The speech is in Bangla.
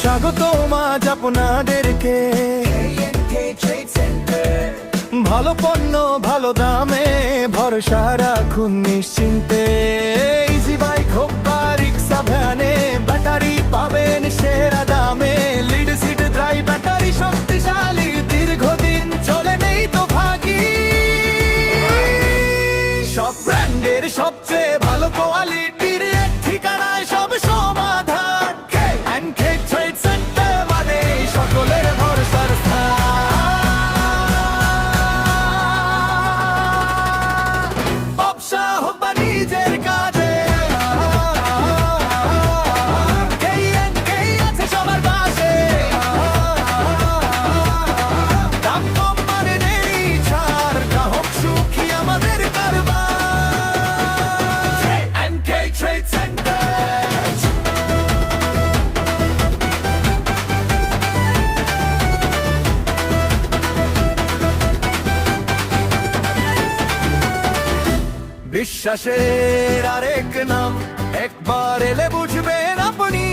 স্বাগতম আজ আপনাদেরকে ভালো পণ্য ভালো দামে ভরসা রাখুন নিশ্চিন্তে। ইজি বাইক হোক বা রিক্সা ভ্যানে ব্যাটারি পাবেন সেরা দামে। লিড সিট ড্রাইভ ব্যাটারি শক্তিশালী, দীর্ঘদিন চলে নেই তো ভাগি। সব ব্র্যান্ডের সবচেয়ে ভালো কোয়ালিটির এক ঠিকানায় সব সমাধান। K&K Trade Center মানে সকলের ভরসার স্থান। ব্যবসা হোক বা নিজের কাজে K&K আছে সবার পাশে। দাম কম মানে নেই ছাড়, গ্রাহক সুখী আমাদের কারবার। K&K Trade Center। বিশ্বাসের আরেক নাম, একবার এলে বুঝবেন আপনি।